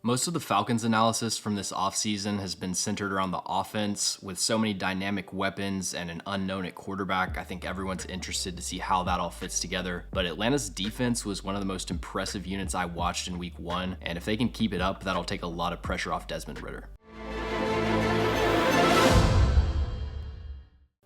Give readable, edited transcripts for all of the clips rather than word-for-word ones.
Most of the Falcons analysis from this offseason has been centered around the offense. With so many dynamic weapons and an unknown at quarterback, I think everyone's interested to see how that all fits together. But Atlanta's defense was one of the most impressive units I watched in week 1, and if they can keep it up, that'll take a lot of pressure off Desmond Ridder.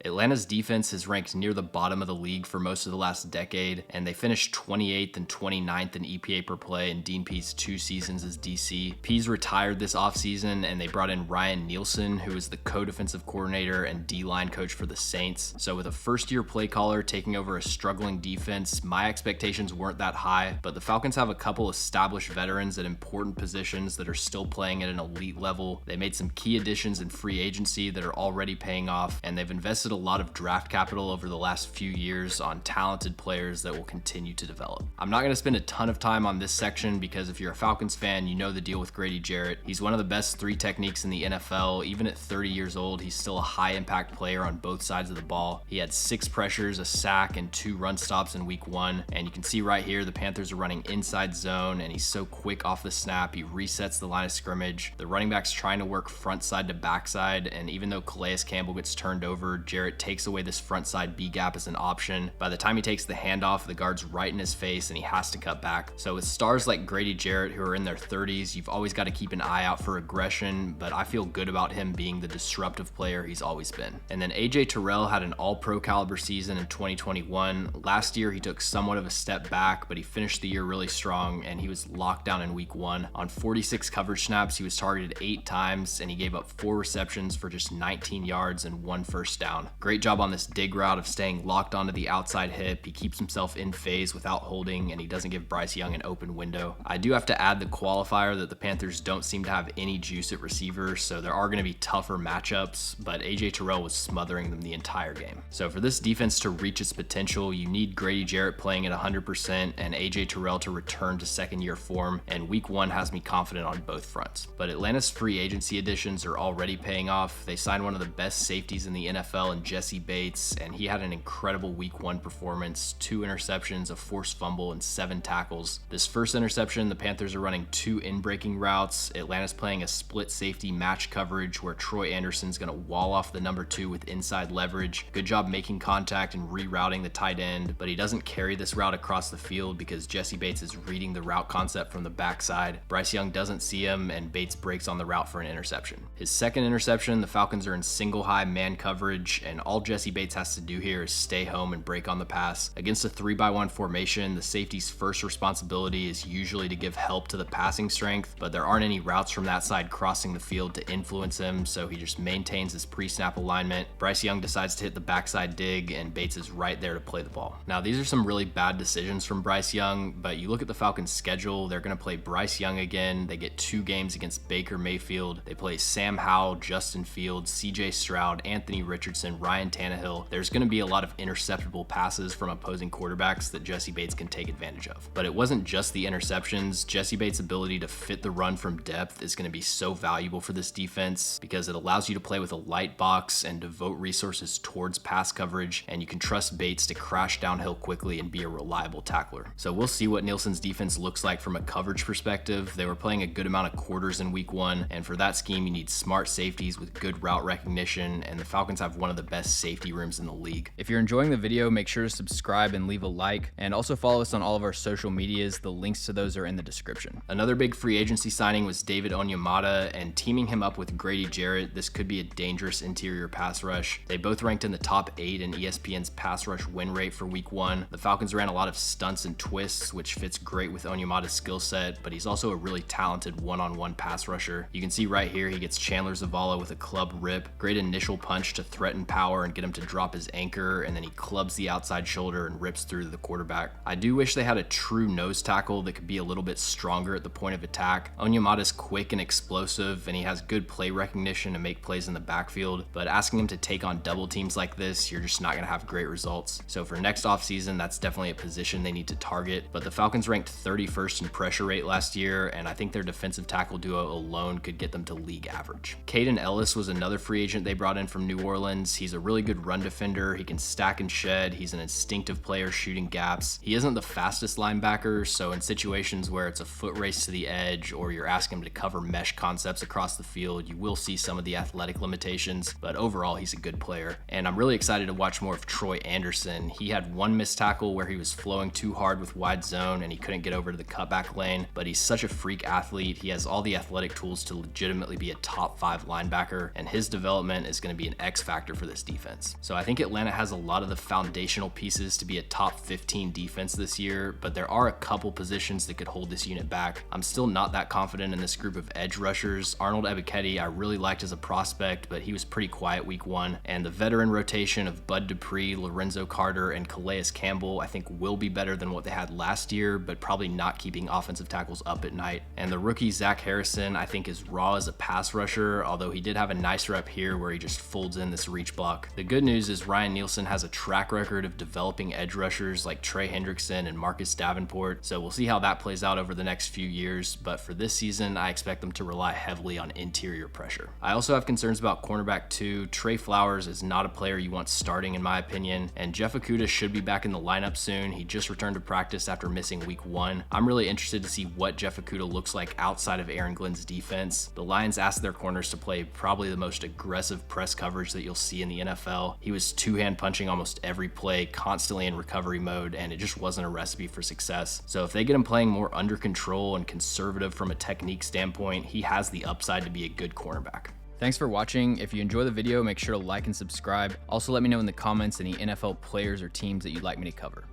Atlanta's defense has ranked near the bottom of the league for most of the last decade, and they finished 28th and 29th in EPA per play in Dean Pees' 2 seasons as DC. Pees retired this offseason, and they brought in Ryan Nielsen, who is the co-defensive coordinator and D-line coach for the Saints. So with a first-year play caller taking over a struggling defense, my expectations weren't that high, but the Falcons have a couple established veterans at important positions that are still playing at an elite level. They made some key additions in free agency that are already paying off, and they've invested a lot of draft capital over the last few years on talented players that will continue to develop. I'm not going to spend a ton of time on this section because if you're a Falcons fan, you know the deal with Grady Jarrett. He's one of the best 3 techniques in the NFL. Even at 30 years old, he's still a high impact player on both sides of the ball. He had 6 pressures, a sack, and 2 run stops in week 1. And you can see right here, the Panthers are running inside zone, and he's so quick off the snap. He resets the line of scrimmage. The running back's trying to work front side to backside, and even though Calais Campbell gets turned over, Jarrett takes away this front side B gap as an option. By the time he takes the handoff, the guard's right in his face and he has to cut back. So with stars like Grady Jarrett who are in their 30s, you've always got to keep an eye out for aggression, but I feel good about him being the disruptive player he's always been. And then AJ Terrell had an all-pro caliber season in 2021. Last year he took somewhat of a step back, but he finished the year really strong and he was locked down in week 1. On 46 coverage snaps, he was targeted 8 times and he gave up 4 receptions for just 19 yards and 1 first down. Great job on this dig route of staying locked onto the outside hip. He keeps himself in phase without holding, and he doesn't give Bryce Young an open window. I do have to add the qualifier that the Panthers don't seem to have any juice at receiver, so there are going to be tougher matchups, but AJ Terrell was smothering them the entire game. So for this defense to reach its potential, you need Grady Jarrett playing at 100% and AJ Terrell to return to second-year form, and week 1 has me confident on both fronts. But Atlanta's free agency additions are already paying off. They signed one of the best safeties in the NFL in Jesse Bates, and he had an incredible week 1 performance, 2 interceptions, a forced fumble, and 7 tackles. This first interception, the Panthers are running 2 in-breaking routes. Atlanta's playing a split safety match coverage where Troy Anderson's going to wall off the number 2 with inside leverage. Good job making contact and rerouting the tight end, but he doesn't carry this route across the field because Jesse Bates is reading the route concept from the backside. Bryce Young doesn't see him, and Bates breaks on the route for an interception. His second interception, the Falcons are in single high man coverage, and all Jesse Bates has to do here is stay home and break on the pass. Against a 3-by-1 formation, the safety's first responsibility is usually to give help to the passing strength, but there aren't any routes from that side crossing the field to influence him, so he just maintains his pre-snap alignment. Bryce Young decides to hit the backside dig, and Bates is right there to play the ball. Now, these are some really bad decisions from Bryce Young, but you look at the Falcons' schedule, they're going to play Bryce Young again. They get 2 games against Baker Mayfield. They play Sam Howell, Justin Fields, CJ Stroud, Anthony Richardson, Ryan Tannehill. There's going to be a lot of interceptable passes from opposing quarterbacks that Jesse Bates can take advantage of. But it wasn't just the interceptions. Jesse Bates' ability to fit the run from depth is going to be so valuable for this defense because it allows you to play with a light box and devote resources towards pass coverage, and you can trust Bates to crash downhill quickly and be a reliable tackler. So we'll see what Nielsen's defense looks like from a coverage perspective. They were playing a good amount of quarters in week 1, and for that scheme you need smart safeties with good route recognition, and the Falcons have one of the best safety rooms in the league. If you're enjoying the video, make sure to subscribe and leave a like, and also follow us on all of our social medias. The links to those are in the description. Another big free agency signing was David Onyemata, and teaming him up with Grady Jarrett, this could be a dangerous interior pass rush. They both ranked in the top 8 in ESPN's pass rush win rate for week 1. The Falcons ran a lot of stunts and twists, which fits great with Onyemata's skill set, but he's also a really talented one-on-one pass rusher. You can see right here he gets Chandler Zavala with a club rip, great initial punch to threaten power and get him to drop his anchor, and then he clubs the outside shoulder and rips through to the quarterback. I do wish they had a true nose tackle that could be a little bit stronger at the point of attack. Onyemata's quick and explosive, and he has good play recognition to make plays in the backfield, but asking him to take on double teams like this, you're just not going to have great results. So for next offseason, that's definitely a position they need to target, but the Falcons ranked 31st in pressure rate last year, and I think their defensive tackle duo alone could get them to league average. Caden Ellis was another free agent they brought in from New Orleans. He's He's a really good run defender. He can stack and shed. He's an instinctive player shooting gaps. He isn't the fastest linebacker, so in situations where it's a foot race to the edge or you're asking him to cover mesh concepts across the field, you will see some of the athletic limitations, but overall he's a good player. And I'm really excited to watch more of Troy Anderson. He had one missed tackle where he was flowing too hard with wide zone and he couldn't get over to the cutback lane, but he's such a freak athlete. He has all the athletic tools to legitimately be a top 5 linebacker, and his development is going to be an X factor for this defense. So I think Atlanta has a lot of the foundational pieces to be a top 15 defense this year, but there are a couple positions that could hold this unit back. I'm still not that confident in this group of edge rushers. Arnold Ebiketie I really liked as a prospect, but he was pretty quiet week 1, and the veteran rotation of Bud Dupree, Lorenzo Carter, and Calais Campbell I think will be better than what they had last year, but probably not keeping offensive tackles up at night. And the rookie Zach Harrison I think is raw as a pass rusher, although he did have a nice rep here where he just folds in this reach block. The good news is Ryan Nielsen has a track record of developing edge rushers like Trey Hendrickson and Marcus Davenport, so we'll see how that plays out over the next few years, but for this season I expect them to rely heavily on interior pressure. I also have concerns about cornerback 2. Trey Flowers is not a player you want starting in my opinion, and Jeff Okudah should be back in the lineup soon. He just returned to practice after missing week 1. I'm really interested to see what Jeff Okudah looks like outside of Aaron Glenn's defense. The Lions asked their corners to play probably the most aggressive press coverage that you'll see in the NFL. He was two-hand punching almost every play, constantly in recovery mode, and it just wasn't a recipe for success. So if they get him playing more under control and conservative from a technique standpoint, he has the upside to be a good cornerback. Thanks for watching. If you enjoy the video, make sure to like and subscribe. Also let me know in the comments any NFL players or teams that you'd like me to cover.